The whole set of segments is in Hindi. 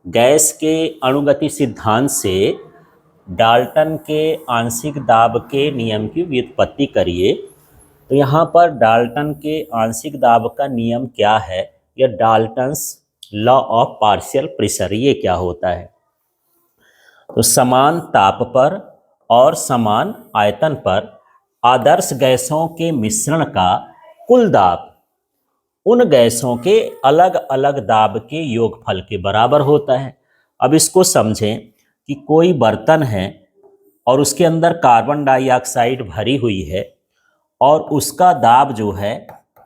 गैस के अणुगति सिद्धांत से डाल्टन के आंशिक दाब के नियम की व्युत्पत्ति करिए। तो यहाँ पर डाल्टन के आंशिक दाब का नियम क्या है, या Dalton's law of partial pressure, ये क्या होता है। तो समान ताप पर और समान आयतन पर आदर्श गैसों के मिश्रण का कुल दाब उन गैसों के अलग अलग दाब के योगफल के बराबर होता है। अब इसको समझें कि कोई बर्तन है और उसके अंदर कार्बन डाइऑक्साइड भरी हुई है और उसका दाब जो है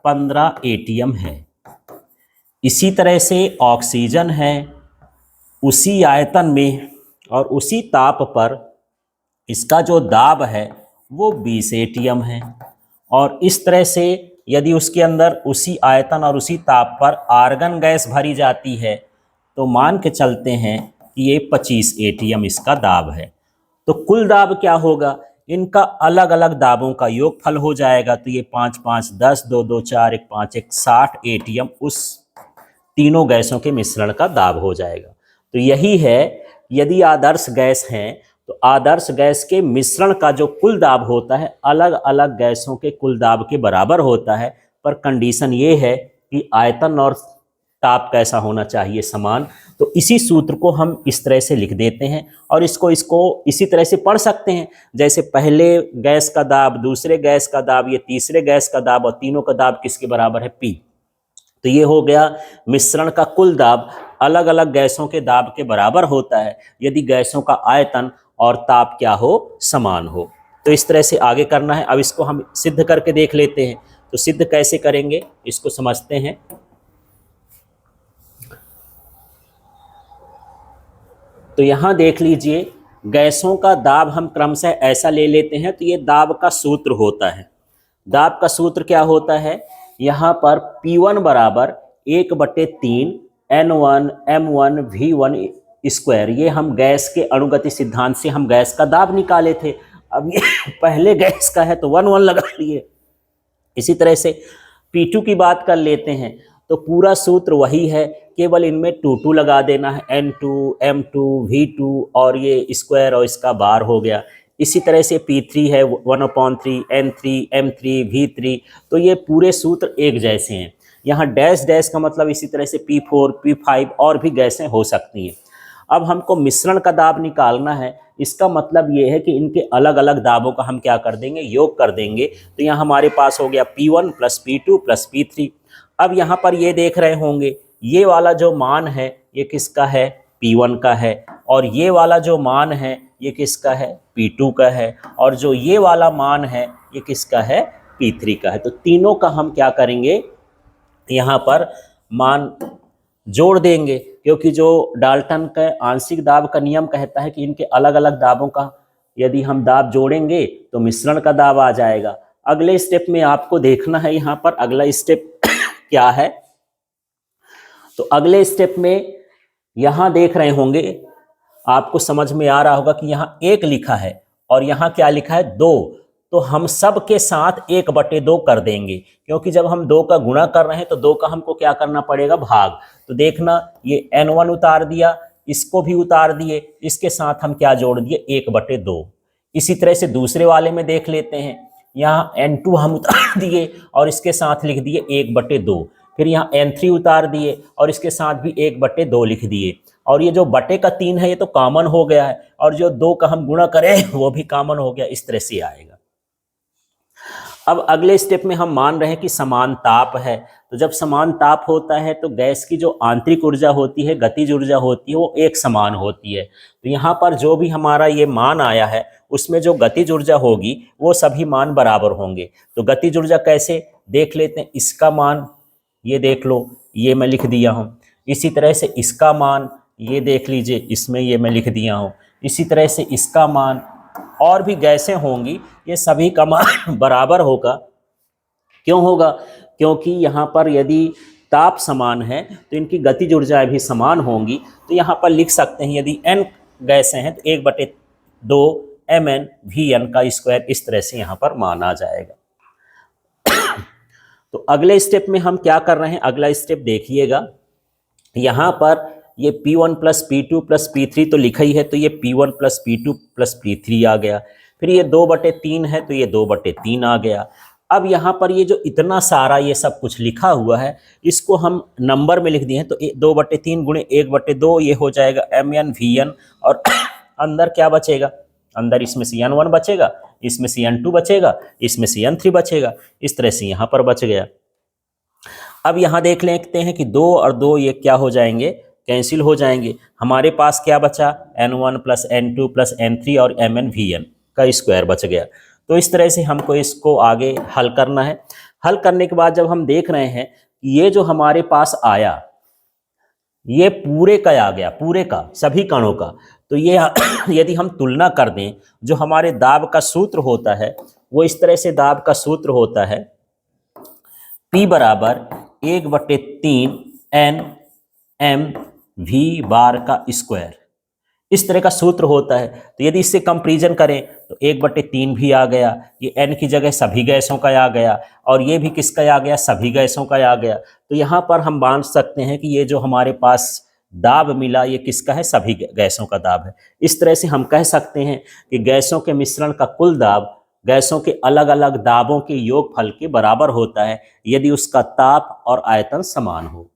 15 एटीएम है। इसी तरह से ऑक्सीजन है, उसी आयतन में और उसी ताप पर इसका जो दाब है वो 20 एटीएम है। और इस तरह से यदि उसके अंदर उसी आयतन और उसी ताप पर आर्गन गैस भरी जाती है तो मान के चलते हैं कि ये 25 एटीएम इसका दाब है। तो कुल दाब क्या होगा, इनका अलग अलग दाबों का योगफल हो जाएगा। तो ये 5 5 10 2 2 4 1 5 1 60 एटीएम उस तीनों गैसों के मिश्रण का दाब हो जाएगा। तो यही है, यदि आदर्श गैस हैं तो आदर्श गैस के मिश्रण का जो कुल दाब होता है अलग अलग गैसों के कुल दाब के बराबर होता है, पर कंडीशन ये है कि आयतन और ताप कैसा होना चाहिए, समान। तो इसी सूत्र को हम इस तरह से लिख देते हैं और इसको इसी तरह से पढ़ सकते हैं, जैसे पहले गैस का दाब, दूसरे गैस का दाब, ये तीसरे गैस का दाब, और तीनों का दाब किसके बराबर है, P। तो ये हो गया मिश्रण का कुल दाब अलग अलग गैसों के दाब के बराबर होता है यदि गैसों का आयतन और ताप क्या हो, समान हो। तो इस तरह से आगे करना है। अब इसको हम सिद्ध करके देख लेते हैं। तो सिद्ध कैसे करेंगे इसको समझते हैं। तो यहां देख लीजिए, गैसों का दाब हम क्रमशः ऐसा ले लेते हैं। तो ये दाब का सूत्र होता है। दाब का सूत्र क्या होता है, यहाँ पर P1 बराबर 1/3 N1 M1 V1 स्क्वायर। ये हम गैस के अणुगति सिद्धांत से हम गैस का दाब निकाले थे। अब ये पहले गैस का है तो 1 1 लगा लिए। इसी तरह से P2 की बात कर लेते हैं तो पूरा सूत्र वही है, केवल इनमें 2 2 लगा देना है, N2 M2 V2 और ये स्क्वायर और इसका बार हो गया। इसी तरह से P3 है 1/3 N3 M3 V3। तो ये पूरे सूत्र एक जैसे हैं। यहाँ डैश डैश का मतलब इसी तरह से P4 P5 और भी गैसें हो सकती हैं। अब हमको मिश्रण का दाब निकालना है। इसका मतलब ये है कि इनके अलग अलग दाबों का हम क्या कर देंगे, योग कर देंगे। तो यहाँ हमारे पास हो गया P1 + P2 + P3। अब यहाँ पर ये देख रहे होंगे, ये वाला जो मान है ये किसका है, P1 का है, और ये वाला जो मान है ये किसका है, P2 का है, और जो ये वाला मान है ये किसका है, P3 का है। तो तीनों का हम क्या करेंगे, यहाँ पर मान जोड़ देंगे, क्योंकि जो डाल्टन का आंशिक दाब का नियम कहता है कि इनके अलग अलग दाबों का यदि हम दाब जोड़ेंगे तो मिश्रण का दाब आ जाएगा। अगले स्टेप में आपको देखना है, यहाँ पर अगला स्टेप क्या है। तो अगले स्टेप में यहाँ देख रहे होंगे, आपको समझ में आ रहा होगा कि यहाँ 1 लिखा है और यहाँ क्या लिखा है, 2। तो हम सब के साथ 1/2 कर देंगे, क्योंकि जब हम 2 का गुणा कर रहे हैं तो 2 का हमको क्या करना पड़ेगा, भाग। तो देखना, ये N1 उतार दिया, इसको भी उतार दिए, इसके साथ हम क्या जोड़ दिए, 1/2। इसी तरह से दूसरे वाले में देख लेते हैं, यहाँ N2 हम उतार दिए और इसके साथ लिख दिए 1/2। फिर यहाँ N3 उतार दिए और इसके साथ भी 1/2 लिख दिए, और ये जो बटे का 3 है ये तो कॉमन हो गया है, और जो 2 का हम गुणा करें वो भी कॉमन हो गया। इस तरह से आएगा। अब अगले स्टेप में हम मान रहे हैं कि समान ताप है। तो जब समान ताप होता है तो गैस की जो आंतरिक ऊर्जा होती है, गतिज ऊर्जा होती है, वो एक समान होती है। तो यहाँ पर जो भी हमारा ये मान आया है उसमें जो गतिज ऊर्जा होगी वो सभी मान बराबर होंगे। तो गतिज ऊर्जा कैसे देख लेते हैं, इसका मान ये देख लो, ये मैं लिख दिया हूँ। इसी तरह से इसका मान ये देख लीजिए, इसमें ये मैं लिख दिया हूँ। इसी तरह से इसका मान, और भी गैसें होंगी, ये सभी का मान बराबर होगा। क्यों होगा, क्योंकि यहाँ पर यदि ताप समान है तो इनकी गतिज ऊर्जाएं भी समान होंगी। तो यहाँ पर लिख सकते हैं, यदि n गैसें हैं तो 1/2 mn Vn का स्क्वायर। इस तरह से यहाँ पर मान आ जाएगा। तो अगले स्टेप में हम क्या कर रहे हैं, अगला स्टेप देखिएगा। यहाँ पर ये P1 plus P2 plus P3 तो लिखा ही है, तो ये P1 plus P2 plus P3 आ गया। फिर ये 2/3 है तो ये 2/3 आ गया। अब यहाँ पर ये जो इतना सारा ये सब कुछ लिखा हुआ है, इसको हम नंबर में लिख दिए हैं, तो 2/3 गुणे 1/2 ये हो जाएगा mn vn, और अंदर क्या बचेगा, अंदर इसमें से n1 बचेगा, इसमें से n2 बचेगा, इसमें से n3 बचेगा। इस तरह से यहाँ पर बच गया। अब यहाँ देख लेते हैं कि 2 और 2 ये क्या हो जाएंगे, कैंसिल हो जाएंगे। हमारे पास क्या बचा, n1 plus n2 plus n3 और mn vn का स्क्वायर बच गया। तो इस तरह से हमको इसको आगे हल करना है। हल करने के बाद जब हम देख रहे हैं कि ये जो हमारे पास आया, ये पूरे का आ गया, पूरे का, सभी कणों का, तो ये यदि हम तुलना कर दें, जो हमारे दाब का सूत्र होता है वो इस तरह से दाब का सूत्र होता है P बराबर 1/3 n m v बार का स्क्वायर, इस तरह का सूत्र होता है। तो यदि इससे कंपैरिजन करें तो 1/3 भी आ गया, ये n की जगह सभी गैसों का आ गया, और ये भी किसका आ गया, सभी गैसों का आ गया। तो यहाँ पर हम मान सकते हैं कि ये जो हमारे पास दाब मिला ये किसका है, सभी गैसों का दाब है। इस तरह से हम कह सकते हैं कि गैसों के मिश्रण का कुल दाब गैसों के अलग अलग दाबों के योगफल के बराबर होता है, यदि उसका ताप और आयतन समान हो।